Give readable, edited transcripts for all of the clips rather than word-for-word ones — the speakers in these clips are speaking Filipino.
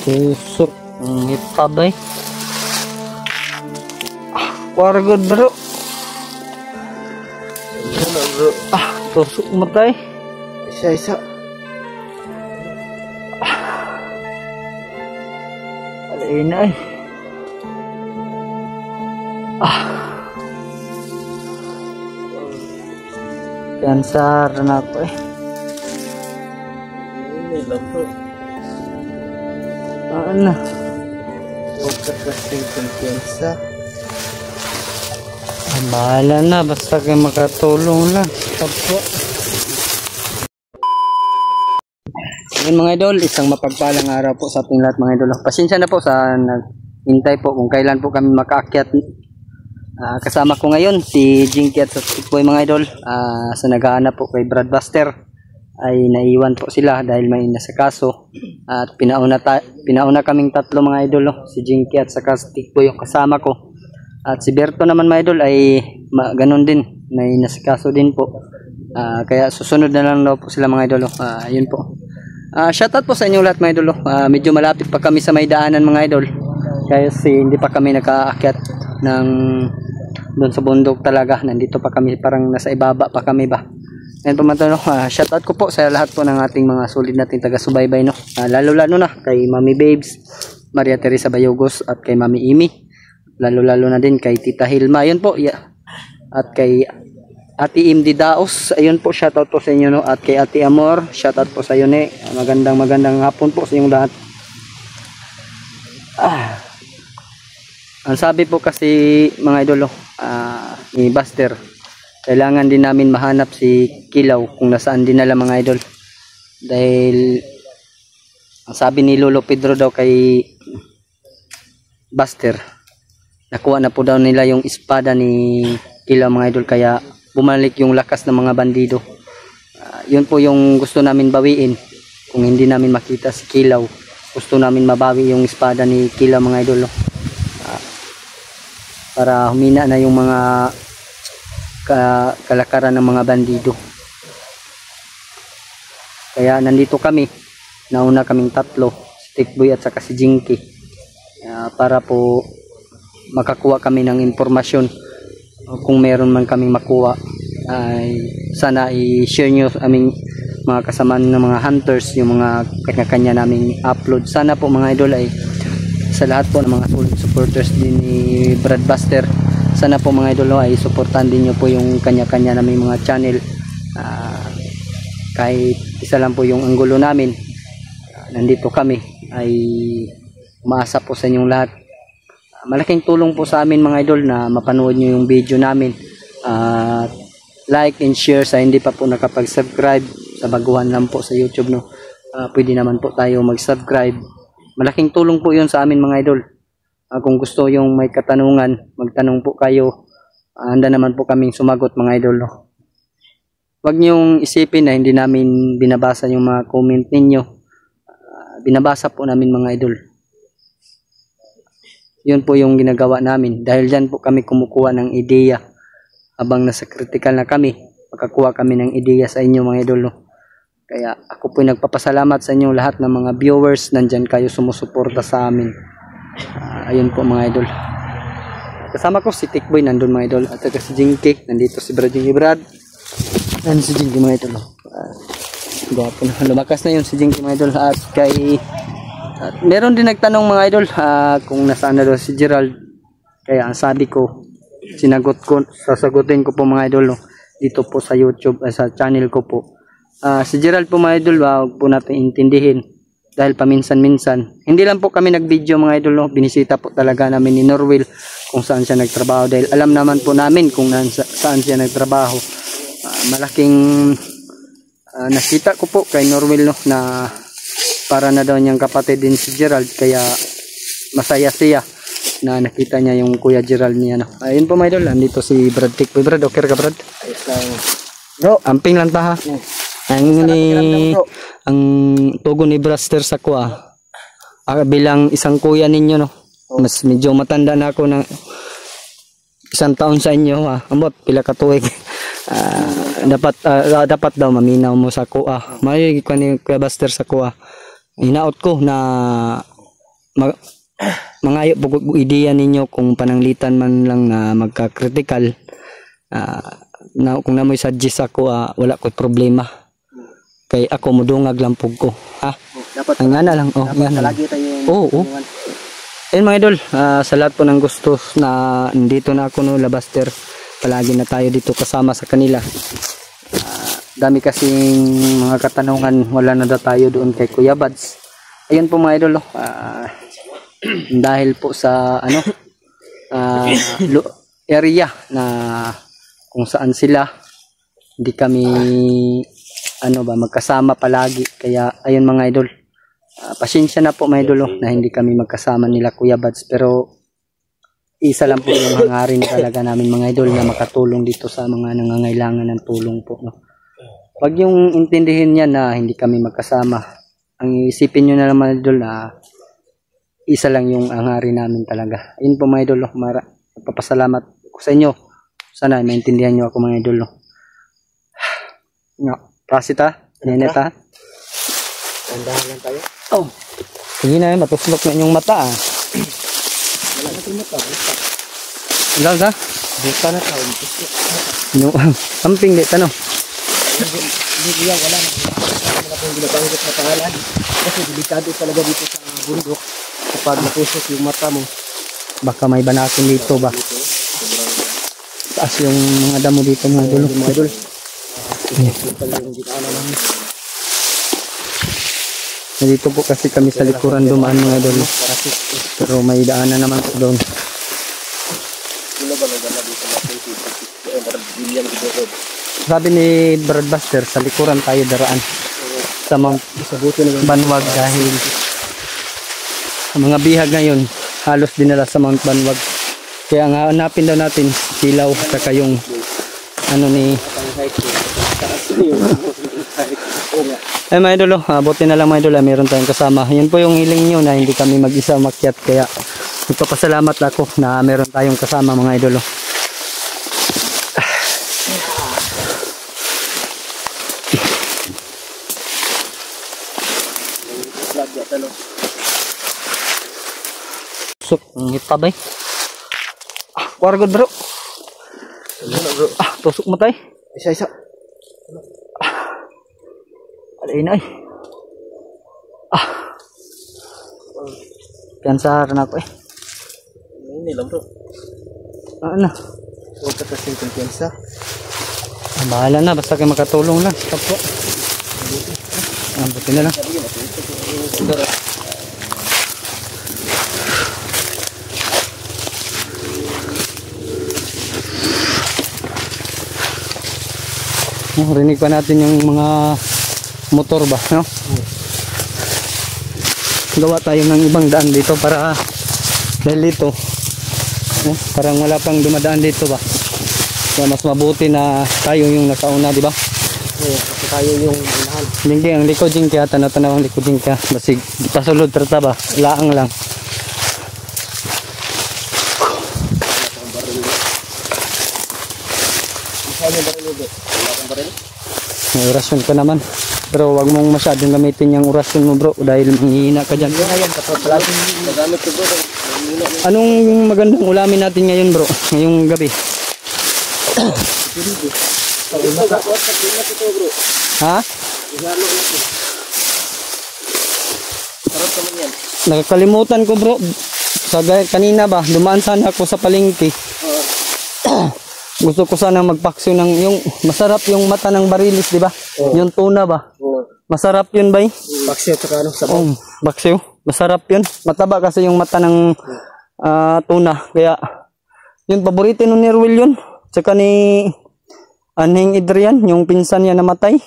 Tusok ang itabay. Waragod bro. Bro. Tusok matay. Isa-isa. Alain na eh. Kansar na ako eh. Ini lang bro. Ano? Huwag ka kasing kumpiyansa. Bahala na, basta kayo makatulong lang. Kapwa. Ngayon mga idol, isang mapagpalang araw po sa ating lahat mga idol. Pasensya na po sa naghintay po kung kailan po kami makaakyat. Kasama ko ngayon si Jinky at sa Tikboy mga idol. Sa naghahanap po kay Brad Buster ay naiwan po sila dahil may nasakaso. At pinauna kaming tatlo mga idol. Si Jinky at sa Tikboy yung kasama ko. At si Berto naman mga idol ay ganun din, may nasikaso din po. Kaya susunod na lang daw po sila mga idol. Yun po. Shoutout po sa inyong lahat mga idol. Medyo malapit pa kami sa may daanan mga idol. Kaya hindi pa kami nakaakyat ng doon sa bundok talaga. Nandito pa kami, parang nasa ibaba pa kami ba. Yan po mga idol. Shoutout ko po sa lahat po ng ating mga solid nating taga-subaybay. No? Lalo-lalo na kay Mami Babes, Maria Teresa Bayogos at kay Mami Imi. Lalo-lalo na din kay Tita Hilma. Ayun po. Yeah. At kay Ate Imdi Daos. Ayun po. Shoutout po sa inyo. No? At kay Ate Amor. Shoutout po sa iyo. Magandang hapon po sa inyong lahat. Ang sabi po kasi mga idolo ni Buster, kailangan din namin mahanap si Kilaw kung nasaan dinala mga idol. Dahil ang sabi ni Lolo Pedro daw kay Buster, nakuha na po daw nila yung espada ni Kilaw mga idol, kaya bumalik yung lakas ng mga bandido. Yun po yung gusto namin bawiin. Kung hindi namin makita si Kilaw, gusto namin mabawi yung espada ni Kilaw mga idol. Para humina na yung mga kalakaran ng mga bandido. Kaya nandito kami, nauna kaming tatlo, si Tikboy at saka si Jinky, para po makakuha kami ng impormasyon. Kung meron man kaming makuha, ay sana i-share nyo aming mga kasama ng mga hunters, yung mga kanya-kanya naming upload. Sana po mga idol ay sa lahat po ng mga solid supporters din ni Brad Buster, sana po mga idol ay supportan din nyo po yung kanya-kanya naming mga channel. Kahit isa lang po yung anggulo namin, nandito kami, ay umaasa po sa inyong lahat. Malaking tulong po sa amin mga idol na mapanood nyo yung video namin. Like and share sa hindi pa po nakapag-subscribe, sa baguhan lang po sa YouTube, no? Pwede naman po tayo mag-subscribe. Malaking tulong po yun sa amin mga idol. Kung gusto yung may katanungan, magtanong po kayo. Handa naman po kaming sumagot mga idol, no? Huwag niyong isipin na hindi namin binabasa yung mga comment ninyo. Binabasa po namin mga idol. Yun po yung ginagawa namin. Dahil dyan po kami kumukuha ng ideya. Habang nasa critical na kami, makakuha kami ng ideya sa inyo mga idol, no? Kaya ako po nagpapasalamat sa inyo lahat ng mga viewers. Nandyan kayo sumusuporta sa amin. Ayun po mga idol. Kasama ko si Tikboy nandun mga idol. At saka si Jinky. Nandito si Brad Jinky Brad. Yan si Jinky mga idol. Gwapo na. Lumakas na yun si Jinky mga idol. At meron din nagtanong mga idol kung nasaan na daw si Gerald. Kaya ang sabi ko, sasagutin ko po mga idol, no? Dito po sa YouTube, sa channel ko po. Si Gerald po mga idol, huwag po natin intindihin dahil paminsan-minsan. Hindi lang po kami nag-video mga idol, no? Binisita po talaga namin ni Norwell kung saan siya nagtrabaho dahil alam naman po namin kung saan siya nagtrabaho. Malaking nakita ko po kay Norwell, no, na para na daw niyang kapatid din si Gerald, kaya masaya siya na nakita niya yung Kuya Gerald niya, no? Ayun po mga idol, andito si Brad Tikboy. Brad, okay ka Brad? Ayos lang. Bro, amping lang ta ha. Ang tugon ni Buster sa kuha. Bilang isang kuya ninyo, no. Mas medyo matanda na ako ng isang taon sa inyo, ha. Ambot pila ka tuig. Dapat daw maminaw mo sa kuha. May ko ni Kuya Buster sa kuha. Hinaot ko na ma- mangayo po kung ideya ninyo kung pananglitan man lang na magka-critical. Na kung namoy suggest ako, wala ko problema. Kay ako mudungag lang pug ko. Dapat Ang nga na lang. Nga na lang. lagi tayo. Oo. Ayun mga idol, sa lahat po ng gusto na nandito na ako no, Labaster, palagi na tayo dito kasama sa kanila. Dami kasing mga katanungan, wala na daw tayo doon kay Kuya Bads. Ayun po mga idol, dahil po sa area na kung saan sila, hindi kami magkasama palagi. Kaya ayun mga idol, pasensya na po mga idol na hindi kami magkasama nila Kuya Bads, pero isa lang po yung hangarin talaga namin mga idol na makatulong dito sa mga nangangailangan ng tulong po, no. Wag yung intindihin niya na hindi kami magkasama. Ang isipin niyo na lang mga idol na isa lang yung hangarin namin talaga. Ayun po mga idol, magpapasalamat ko sa inyo. Sana maintindihan niyo ako mga idol. Prasita, neneta. Tandahan lang tayo. Oh. Sige na, matuslok na yung mata. Wala na tayo mata. Enggak ka? Buka na tayo. No, samping di tanong. Hindi yan, wala na. Wala na pong ginabanggit na pangalan. Kasi delikado talaga dito sa bundok. Kapag natusok yung mata mo. Baka may banakin dito ba? Taas yung mga damo dito mga idol. Idol. Yung dinaanan namin. Dito po kasi kami sa likuran dumaan mga idol. Pero may daanan naman po doon. Sabi ni Brad Buster, sa likuran tayo daraan. Sa Mount Banwag dahil ang mga bihag ngayon halos dinala sa Mount Banwag. Kaya nga hanapin daw natin silaw saka yung ni ay mga idol, buti na lang mga idol, meron tayong kasama. Yun po yung hiling nyo na hindi kami mag-isa umakyat. Kaya nagpapasalamat ako na meron tayong kasama mga idol. Tusok, ang hitabay. Waragod bro. Tusok mo tayo. Isa-isa. Alay Piansar na ako Ini lang bro. Ano? Huwag ka kasing kumpiyansa. Bahala na, basta kayo makatulong lang. Stop po. Buti na lang. Rinig pa natin yung mga motor ba, no? Gawa tayo ng ibang daan dito para dahil dito parang wala pang dumadaan dito ba, kaya mas mabuti na tayo yung nakauna, di ba? Kasi tayo yung unahan. Hindi ang likoding kaya tanaw-tanaw ang likoding kaya basig pasulod trata ba, laang lang. May orasyon ka naman. Pero wag mong masyadong gamitin yung orasyon mo bro dahil manghihina ka dyan. Anong magandang ulamin natin ngayon bro? Ngayong gabi? Ha? Nakakalimutan ko bro. Kanina ba, dumaan sana ako sa palengke. Gusto ko sana magpaksyo ng yung masarap yung mata ng barilis, di ba? Yung tuna ba? Masarap yun ba? Paksyo at ano, sabaw. Paksyo. Masarap yun. Mataba kasi yung mata ng tuna. Kaya yun, paborito ni Nerwil yun. Tsaka ni Anhing Adrian, yung pinsan niya namatay.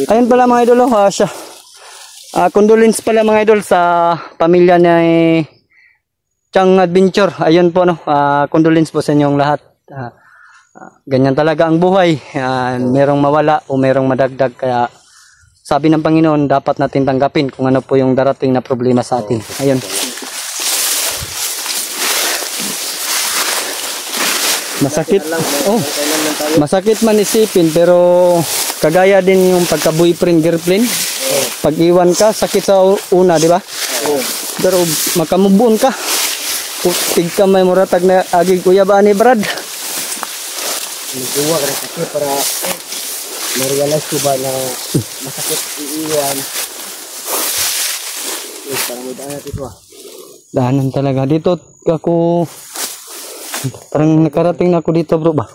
Ayun pala mga idol, siya. Condolence pala mga idol sa pamilya ni Chang Adventure. Ayun po, no. Condolence po sa inyong lahat. Ganyan talaga ang buhay, merong mawala o merong madagdag, kaya sabi ng Panginoon dapat natin tanggapin kung ano po yung darating na problema sa atin. Ayun, masakit, masakit man isipin, pero kagaya din yung pagka boyfriend girlfriend, pag iwan ka sakit sa una, di ba? pero makamubuon ka. Tig ka may muratag na agi kuya ba ni Brad? Nagawa ka ng kasi para ma-realize ko ba na masakit iiwan. Parang may daan natin ito Daanan talaga. Dito ako, parang nakarating na ako dito bro ba?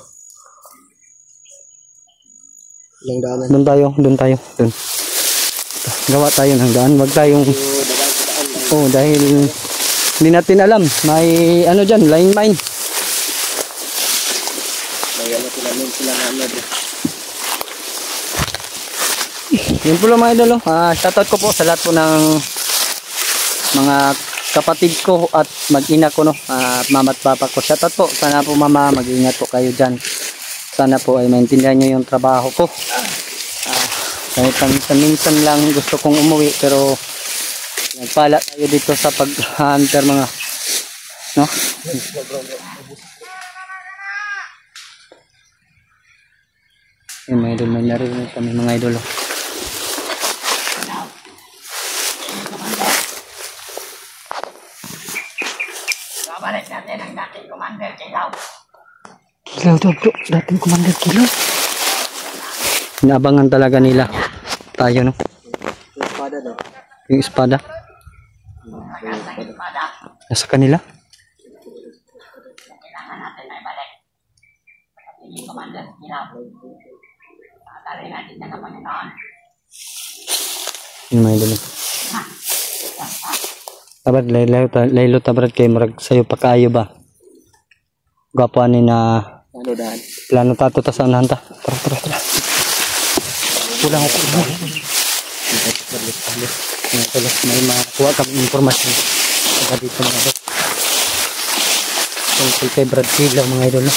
Ilang daanan. Doon tayo. Gawa tayo ng daan. Wag tayong, oh dahil hindi natin alam. May ano dyan, line mine. May ano sila na ano. Yun po lang mga idol. Shoutout ko po sa lahat po ng mga kapatid ko at mag-ina ko no. At mama at papa ko. Shoutout po. Sana po mama mag-ingat po kayo dyan. Sana po ay maintindihan nyo yung trabaho ko. Kahit minsan lang gusto kong umuwi pero nagpala tayo dito sa pag-hunter mga no? Yung mga idol, may narinig kami mga idol. Babalik natin ang dating Commander Kilaw. Kilaw daw bro, dating Commander Kilaw. Inaabangan talaga nila tayo no? Yung espada daw. Yung espada. Magandang espada. Nasa kanila. Kailangan natin na ibalik. Dating Commander Kilaw. Tatari natin na sa Panginoon. Yung mga idol. Tabrad, laylo tabrad kayo marag sa'yo pa kayo ba? Gwapuan ni na Ano daan? plano tato ta sa unahan ta. Tara. Kulang ako. May makuha kami informasyon. Saka dito mga idol. Tungkol kay Brad Kilaw mga idol. No?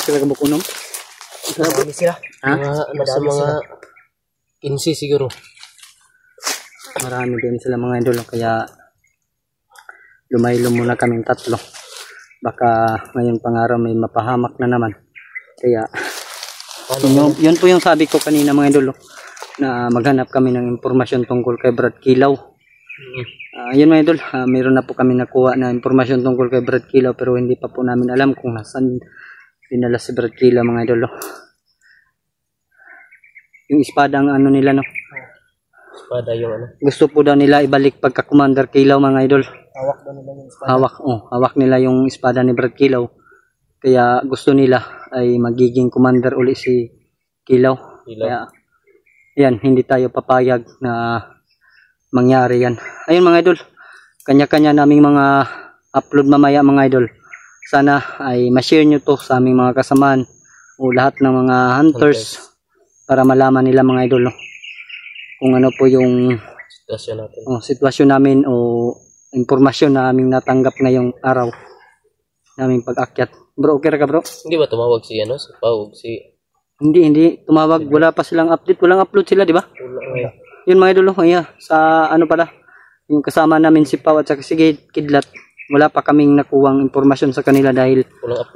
Sila kabukunom? Marami sila. Ha? Nasa mga 15 siguro. Marami din sila mga idol kaya lumaylo muna kaming tatlo. Baka ngayon pang araw may mapahamak na naman. Kaya yun po yung sabi ko kanina mga idol na maghanap kami ng impormasyon tungkol kay Brad Kilaw. Yun mga idol, mayroon na po kami nakuha na impormasyon tungkol kay Brad Kilaw pero hindi pa po namin alam kung nasaan dinala si Brad Kilaw mga idol. Yung espada ang ano nila no. Espada yung ano. Gusto po daw nila ibalik pagka Commander Kilaw mga idol. Hawak daw nila yung espada. Hawak nila yung espada ni Brad Kilaw. Kaya gusto nila ay magiging commander uli si Kilaw. Kaya yan, hindi tayo papayag na mangyari yan. Ayun mga idol, kanya-kanya naming mga upload mamaya mga idol. Sana ay ma-share nyo to sa aming mga kasamahan o lahat ng mga hunters para malaman nila mga idol no? Kung ano po yung Sitwasyon natin. Sitwasyon namin o impormasyon na aming natanggap ngayong araw naming pag-akyat. Bro, okay ka bro? Hindi ba tumawag si ano? Si Pau? Hindi tumawag, wala pa silang update, walang upload sila di ba? Yun mga idol, sa ano pala yung kasama namin si Pau at saka si Kidlat, wala pa kaming nakuwang impormasyon sa kanila dahil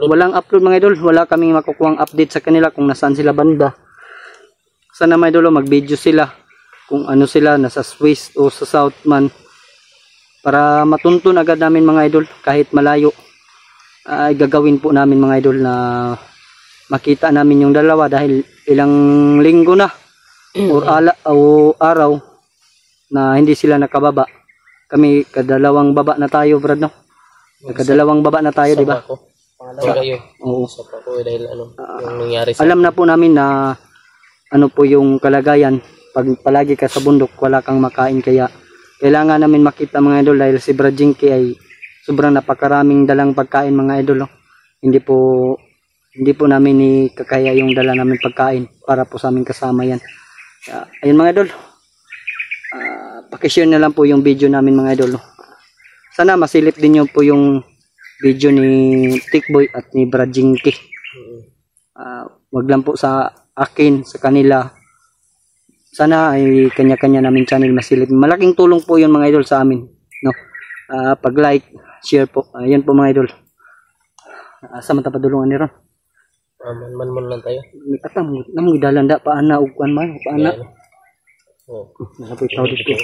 walang upload mga idol, wala kaming makukuwang update sa kanila kung nasaan sila banda. Sana mga idol mag-video sila kung ano sila, nasa Swiss o sa South man, para matuntun agad namin mga idol kahit malayo. Ay gagawin po namin mga idol na makita namin yung dalawa dahil ilang linggo na o araw na hindi sila nakababa. Kami kadalawang baba na tayo Brad no? Kadalawang baba na tayo di ba? Pangalawa kayo. Oo. Sa ako dahil ano yung nangyari sa alam na po namin na ano po yung kalagayan pag palagi ka sa bundok wala kang makain kaya kailangan namin makita mga idol dahil si Brad Jinky ay sobrang napakaraming dalang pagkain mga idol no? Hindi po namin ikakaya yung dala namin pagkain para po sa aming kasama yan. Ayun mga idol, pakishare na lang po yung video namin mga idol no? Sana masilip din nyo po yung video ni Tikboy at ni Brad Jinky. Wag lang po sa akin, sa kanila. Sana ay kanya-kanya namin channel masilip. Malaking tulong po yun mga idol sa amin. No? Pag like, share po. Yun po mga idol. Asa man tapadulungan ni Ron? Man lang tayo. Atang, namang idalanda, paana, ugwan man, paana. Oo. Nasapoy tao dito.